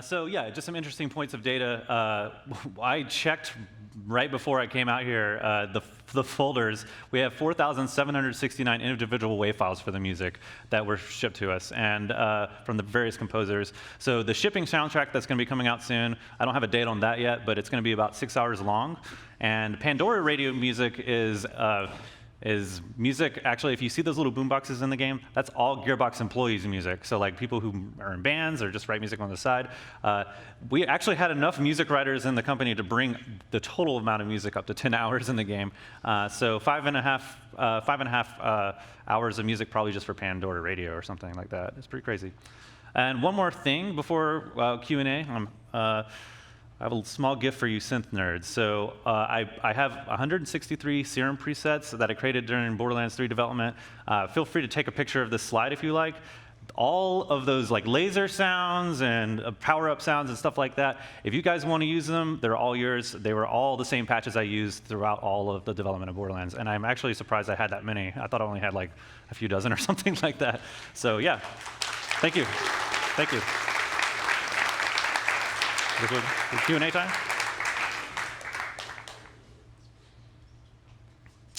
So yeah, just some interesting points of data. I checked right before I came out here the folders. We have 4,769 individual WAV files for the music that were shipped to us, and from the various composers. So the shipping soundtrack that's going to be coming out soon, I don't have a date on that yet, but it's going to be about 6 hours long. And Pandora radio music is music. Actually, if you see those little boom boxes in the game, that's all Gearbox employees' music. So like people who are in bands or just write music on the side. We actually had enough music writers in the company to bring the total amount of music up to 10 hours in the game. So five and a half hours of music probably just for Pandora radio or something like that. It's pretty crazy. And one more thing before Q&A. I have a small gift for you synth nerds. So I have 163 serum presets that I created during Borderlands 3 development. Feel free to take a picture of this slide if you like. All of those like laser sounds and power-up sounds and stuff like that, if you guys want to use them, they're all yours. They were all the same patches I used throughout all of the development of Borderlands. And I'm actually surprised I had that many. I thought I only had like a few dozen or something like that. So yeah, thank you. Thank you. Q&A time?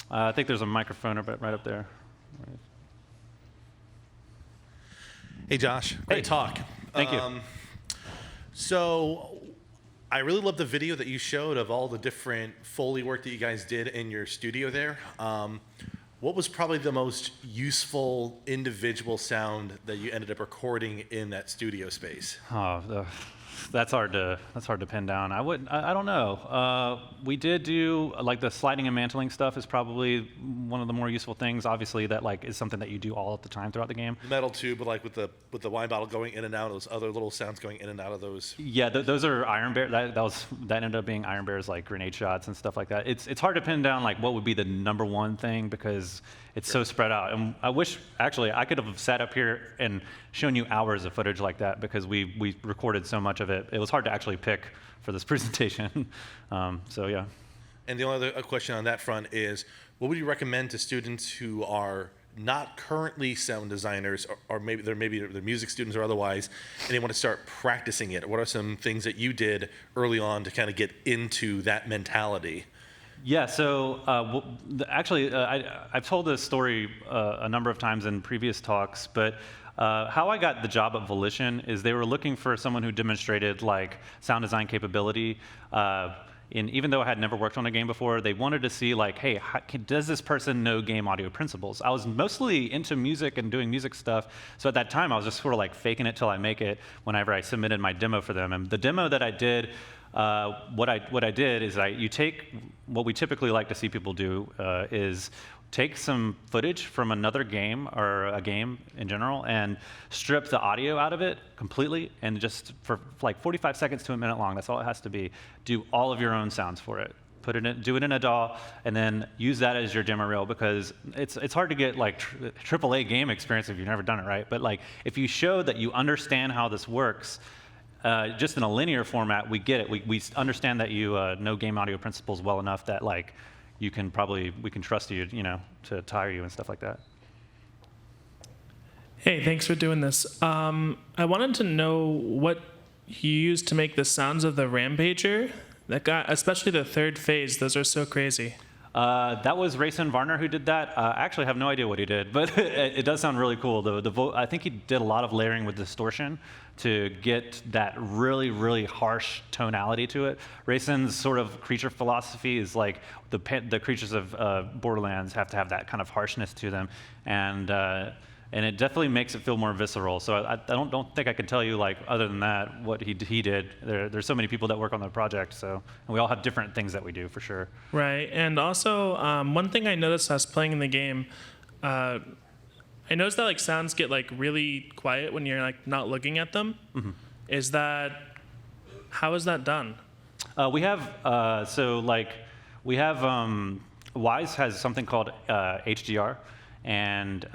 I think there's a microphone right up there. Hey, Josh. Great talk. Thank you. So I really love the video that you showed of all the different Foley work that you guys did in your studio there. What was probably the most useful individual sound that you ended up recording in that studio space? That's hard to pin down. I don't know. We did do like the sliding and mantling stuff is probably one of the more useful things. Obviously, that like is something that you do all of the time throughout the game. Metal too, but like with the wine bottle going in and out, those other little sounds going in and out of those. Yeah, those are Iron Bear. That ended up being Iron Bear's like grenade shots and stuff like that. It's hard to pin down like what would be the number one thing because it's so spread out. And I wish actually I could have sat up here and shown you hours of footage like that because we recorded so much of it. It was hard to actually pick for this presentation. So yeah. And the only other question on that front is, what would you recommend to students who are not currently sound designers, or maybe they're music students or otherwise, and they want to start practicing it? What are some things that you did early on to kind of get into that mentality? Yeah, so actually, I've told this story a number of times in previous talks, but How I got the job at Volition is they were looking for someone who demonstrated like sound design capability. And even though I had never worked on a game before, they wanted to see like, hey, does this person know game audio principles? I was mostly into music and doing music stuff, so at that time I was just sort of like faking it till I make it whenever I submitted my demo for them. And the demo that I did, what I did is you take what we typically like to see people do is take some footage from another game or a game in general and strip the audio out of it completely, and just for like 45 seconds to a minute long, that's all it has to be, do all of your own sounds for it. Do it in a DAW, and then use that as your demo reel, because it's hard to get like AAA game experience if you've never done it, right? But like if you show that you understand how this works, just in a linear format, we get it. We understand that you know game audio principles well enough that like we can trust you, to tire you and stuff like that. Hey, thanks for doing this. I wanted to know what you used to make the sounds of the Rampager. Especially the third phase. Those are so crazy. That was Rayson Varner who did that. I actually have no idea what he did, but it does sound really cool. I think he did a lot of layering with distortion to get that really, really harsh tonality to it. Rayson's sort of creature philosophy is like the creatures of Borderlands have to have that kind of harshness to them, and it definitely makes it feel more visceral. So I don't think I could tell you, like, other than that, what he did. There's so many people that work on the project, and we all have different things that we do, for sure. Right, and also one thing I noticed as playing in the game, I noticed that like sounds get like really quiet when you're like not looking at them. Mm-hmm. How is that done? We have Wise has something called HDR, and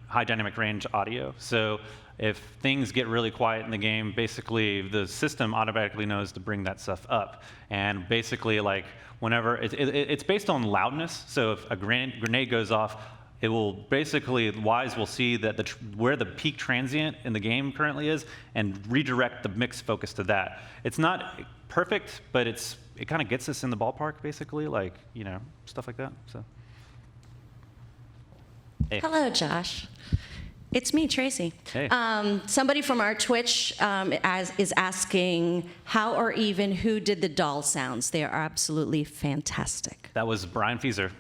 high dynamic range audio. So if things get really quiet in the game, basically the system automatically knows to bring that stuff up. And basically, like, whenever it's based on loudness. So if a grenade goes off, it will basically, Wise will see that where the peak transient in the game currently is and redirect the mix focus to that. It's not perfect, but it kind of gets us in the ballpark, basically, like, stuff like that. So. Hey. Hello, Josh. It's me, Tracy. Hey. Somebody from our Twitch is asking how or even who did the doll sounds. They are absolutely fantastic. That was Brian Fieser.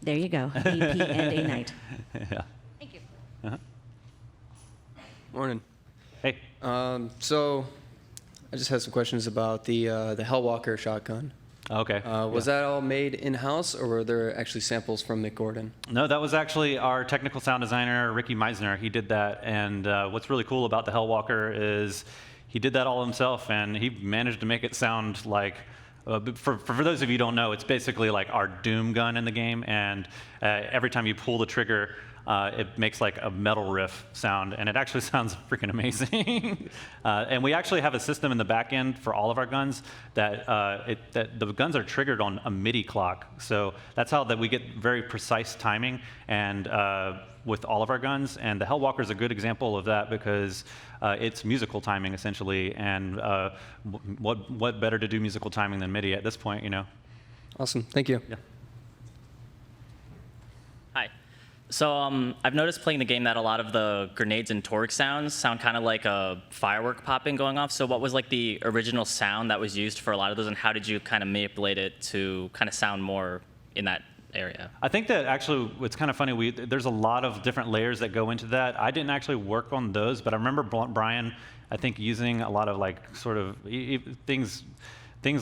There you go. EP and A Night. Yeah. Thank you. Uh-huh. Morning. Hey. So I just had some questions about the Hellwalker shotgun. Okay. Was that all made in-house, or were there actually samples from Mick Gordon? No, that was actually our technical sound designer, Ricky Meisner. He did that, and what's really cool about the Hellwalker is he did that all himself, and he managed to make it sound like, for those of you who don't know, it's basically like our Doom gun in the game, and every time you pull the trigger, it makes like a metal riff sound, and it actually sounds freaking amazing. And we actually have a system in the back end for all of our guns that the guns are triggered on a MIDI clock. So that's how that we get very precise timing and with all of our guns. And the Hellwalker is a good example of that because it's musical timing essentially. And what better to do musical timing than MIDI at this point, Awesome, thank you. Yeah. Hi. So I've noticed playing the game that a lot of the grenades and torque sounds sound kind of like a firework popping going off. So what was like the original sound that was used for a lot of those, and how did you kind of manipulate it to kind of sound more in that area? I think that actually it's kind of funny. There's a lot of different layers that go into that. I didn't actually work on those, but I remember Brian, I think, using a lot of like sort of things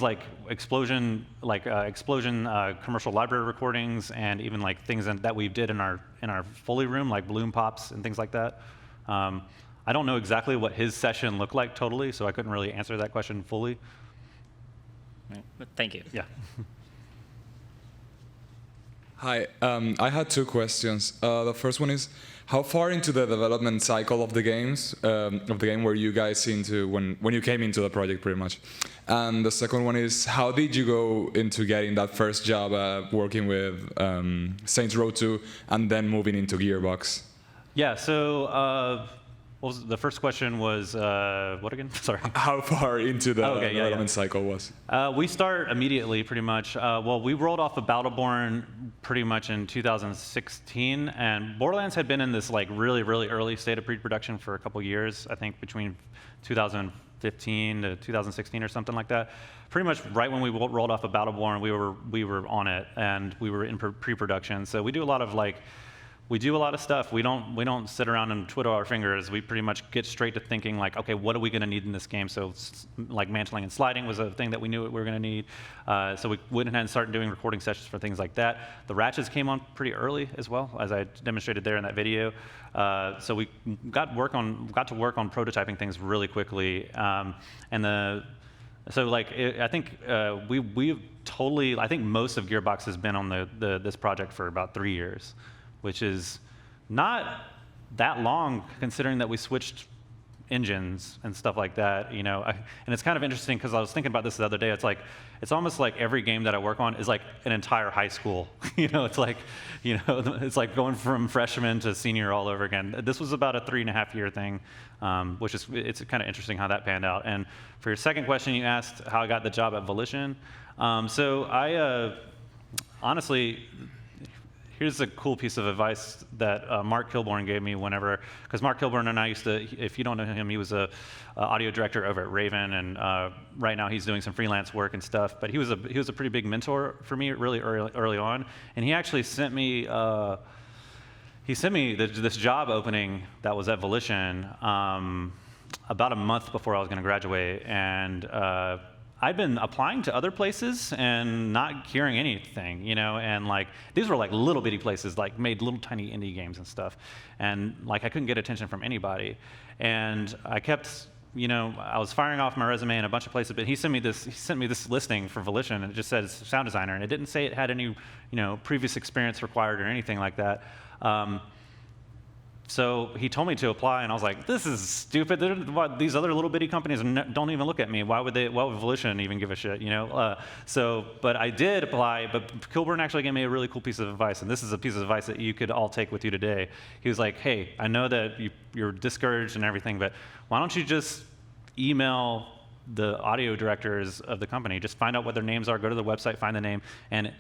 like explosion commercial library recordings, and even like things that we did in our Foley room, like balloon pops and things like that. I don't know exactly what his session looked like totally, so I couldn't really answer that question fully. Thank you. Yeah. Hi, I had two questions. The first one is, how far into the development cycle of the game were you guys into when you came into the project, pretty much? And the second one is, how did you go into getting that first job working with Saints Row 2 and then moving into Gearbox? Yeah, so what was the first question was what again? Sorry. How far into the Okay, yeah, development cycle was? We start immediately, pretty much. Well, we rolled off of Battleborn pretty much in 2016, and Borderlands had been in this like really, really early state of pre-production for a couple years. I think between 2015 to 2016 or something like that. Pretty much right when we rolled off of Battleborn, we were on it, and we were in pre-production. So we do a lot of like. We do a lot of stuff. We don't sit around and twiddle our fingers. We pretty much get straight to thinking like, okay, what are we going to need in this game? So like mantling and sliding was a thing that we knew we were going to need. So we went ahead and started doing recording sessions for things like that. The ratchets came on pretty early as well, as I demonstrated there in that video. So we got to work on prototyping things really quickly. So like I think I think most of Gearbox has been on this project for about 3 years. Which is not that long, considering that we switched engines and stuff like that, you know. And it's kind of interesting because I was thinking about this the other day. It's almost like every game that I work on is like an entire high school. You know, it's like going from freshman to senior all over again. This was about a 3.5 year thing, which is it's kind of interesting how that panned out. And for your second question, you asked how I got the job at Volition. So I honestly. Here's a cool piece of advice that Mark Kilborn gave me because Mark Kilborn and I used to, if you don't know him, he was a audio director over at Raven, and right now he's doing some freelance work and stuff. But he was a pretty big mentor for me really early on, and he actually sent me this job opening that was at Volition about a month before I was going to graduate, and I'd been applying to other places and not hearing anything, you know, and like these were like little bitty places, like made little tiny indie games and stuff, and like I couldn't get attention from anybody, and I kept, you know, I was firing off my resume in a bunch of places, but he sent me this listing for Volition, and it just said sound designer, and it didn't say it had any, you know, previous experience required or anything like that. So he told me to apply, and I was like, "This is stupid. These other little bitty companies don't even look at me. Why would Volition even give a shit?" You know. But I did apply. But Kilburn actually gave me a really cool piece of advice, and this is a piece of advice that you could all take with you today. He was like, "Hey, I know that you're discouraged and everything, but why don't you just email the audio directors of the company, just find out what their names are, go to the website, find the name, and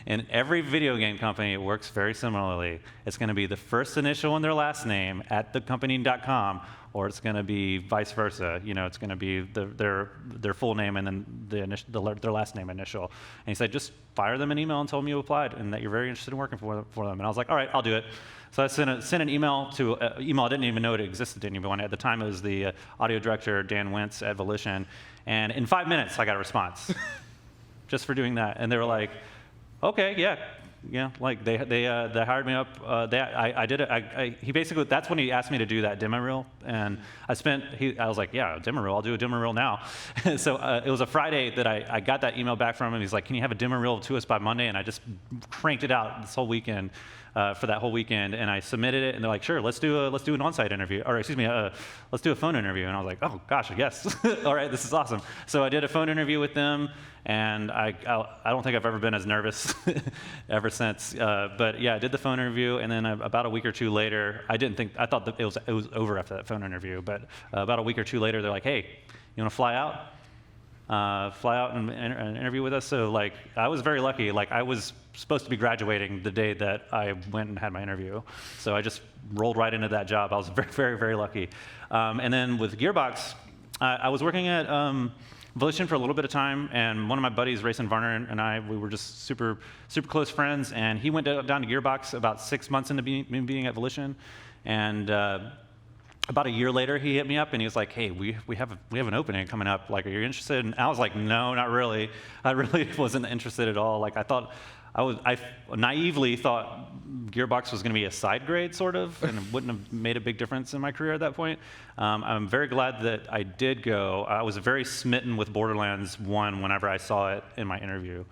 in every video game company, it works very similarly. It's going to be the first initial and their last name at thecompany.com, or it's going to be vice versa. You know, it's going to be their full name and then their last name initial." And he said, just fire them an email and tell them you applied and that you're very interested in working for them. And I was like, all right, I'll do it. So I sent an email to email. I didn't even know it existed to anyone. At the time, it was the audio director, Dan Wentz at Volition. And in 5 minutes, I got a response just for doing that. And they were like, okay, yeah, like they hired me up. I did it. He basically, that's when he asked me to do that demo reel, and I was like, yeah, demo reel. I'll do a demo reel now. So it was a Friday that I got that email back from him. He's like, can you have a demo reel to us by Monday? And I just cranked it out this whole weekend. For that whole weekend, and I submitted it, and they're like, "Sure, let's do an on-site interview, or excuse me, let's do a phone interview." And I was like, "Oh gosh, yes, all right, this is awesome." So I did a phone interview with them, and I don't think I've ever been as nervous ever since. But yeah, I did the phone interview, and then about a week or two later, I thought that it was over after that phone interview. But about a week or two later, they're like, "Hey, you want to fly out?" And interview with us. So like, I was very lucky. Like, I was supposed to be graduating the day that I went and had my interview. So I just rolled right into that job. I was very, very, very lucky. And then with Gearbox, I was working at Volition for a little bit of time, and one of my buddies, Rayson Varner, and we were just super, super close friends. And he went down to Gearbox about 6 months into being at Volition, and about a year later, he hit me up and he was like, "Hey, we have an opening coming up. Like, are you interested?" And I was like, "No, not really. I really wasn't interested at all." Like, I naively thought Gearbox was going to be a side grade, sort of, and it wouldn't have made a big difference in my career at that point. I'm very glad that I did go. I was very smitten with Borderlands 1 whenever I saw it in my interview.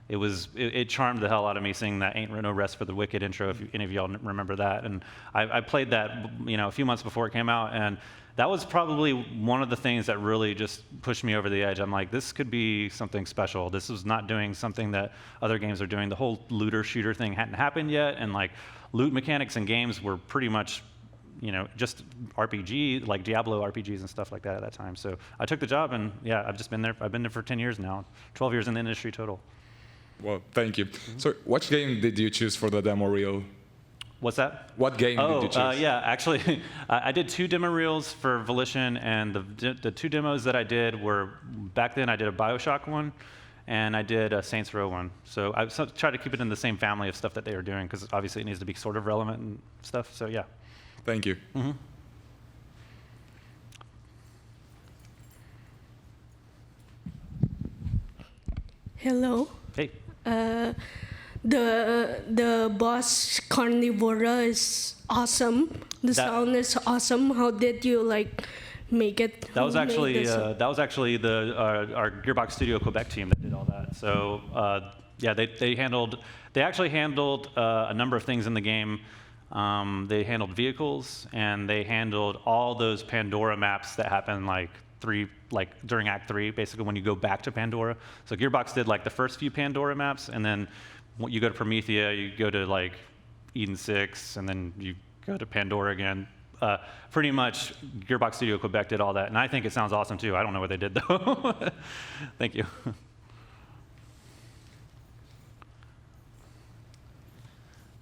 It charmed the hell out of me singing that "Ain't No Rest for the Wicked" intro, if any of y'all remember that. And I played that, you know, a few months before it came out, and that was probably one of the things that really just pushed me over the edge. I'm like, this could be something special. This was not doing something that other games are doing. The whole looter shooter thing hadn't happened yet, and like loot mechanics in games were pretty much just RPG, like Diablo RPGs and stuff like that at that time. So I took the job, and yeah, I've just been there. I've been there for 10 years now, 12 years in the industry total. Well, thank you. So, what game did you choose for the demo reel? What's that? What game did you choose? Yeah, actually, I did 2 demo reels for Volition, and the 2 demos that I did were, back then I did a BioShock one, and I did a Saints Row one. So I tried to keep it in the same family of stuff that they were doing, because obviously it needs to be sort of relevant and stuff, so yeah. Thank you. Mm-hmm. Hello. Hey. The boss Carnivora is awesome. The sound is awesome. How did you make it? That was actually our Gearbox Studio Quebec team that did all that. So yeah, they actually handled a number of things in the game. They handled vehicles, and they handled all those Pandora maps that happen during Act 3, basically when you go back to Pandora. So Gearbox did the first few Pandora maps, and then when you go to Promethea, you go to Eden 6, and then you go to Pandora again. Pretty much Gearbox Studio Quebec did all that, and I think it sounds awesome too. I don't know what they did though. Thank you.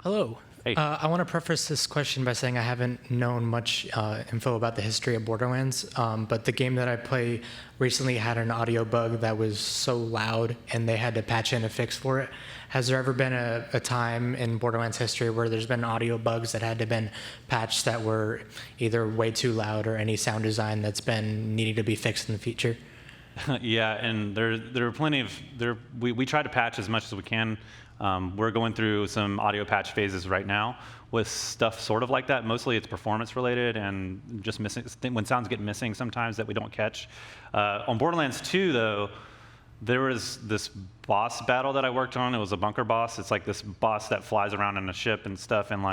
Hello. Hey. I want to preface this question by saying I haven't known much info about the history of Borderlands, but the game that I play recently had an audio bug that was so loud, and they had to patch in a fix for it. Has there ever been a time in Borderlands history where there's been audio bugs that had to been patched that were either way too loud or any sound design that's been needing to be fixed in the future? Yeah, and there are plenty of we try to patch as much as we can. We're going through some audio patch phases right now with stuff sort of like that. Mostly it's performance related and just missing when sounds get missing sometimes that we don't catch. On Borderlands 2 though, there was this boss battle that I worked on. It was a bunker boss. It's like this boss that flies around in a ship and stuff, and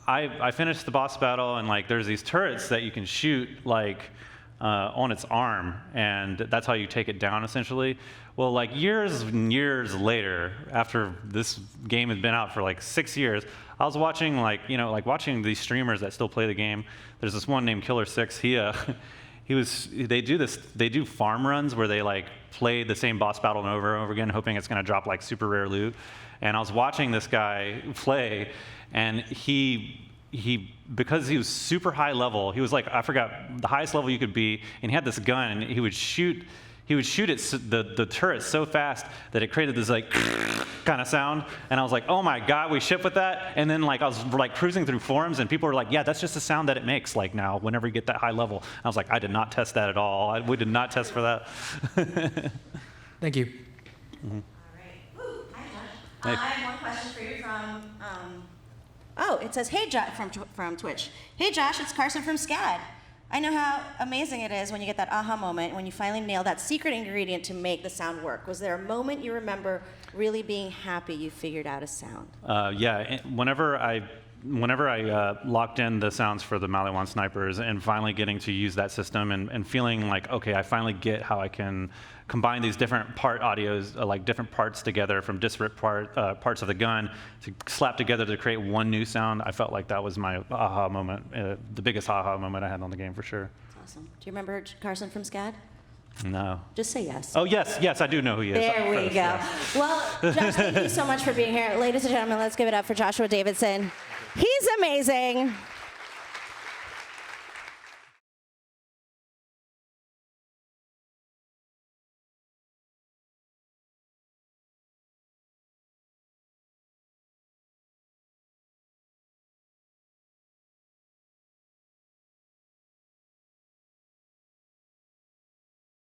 I finished the boss battle, and there's these turrets that you can shoot on its arm, and that's how you take it down essentially. Well, years and years later, after this game had been out for 6 years, I was watching watching these streamers that still play the game. There's this one named Killer6. They do farm runs where they play the same boss battle over and over again, hoping it's going to drop super rare loot. And I was watching this guy play, and he because he was super high level, he was I forgot the highest level you could be, and he had this gun, and he would shoot the turret so fast that it created this kind of sound, and I was like, oh my god, we ship with that. And then I was cruising through forums, and people were like, yeah, that's just the sound that it makes now whenever you get that high level. And I was like, I did not test that at all. We did not test for that. Thank you. Mm-hmm. All right. Ooh, hi, Josh. I have one question for you from. It says, hey, Josh, from Twitch. Hey, Josh, it's Carson from SCAD. I know how amazing it is when you get that aha moment, when you finally nail that secret ingredient to make the sound work. Was there a moment you remember really being happy you figured out a sound? Yeah, whenever I locked in the sounds for the Maliwan snipers and finally getting to use that system and feeling okay, I finally get how I can combine these different part audios, different parts together from disparate parts of the gun to slap together to create one new sound. I felt like that was my aha moment, the biggest aha moment I had on the game for sure. That's awesome. Do you remember Carson from SCAD? No. Just say yes. Oh, yes, I do know who he is. There we go. Yeah. Well, Josh, thank you so much for being here. Ladies and gentlemen, let's give it up for Joshua Davidson. He's amazing.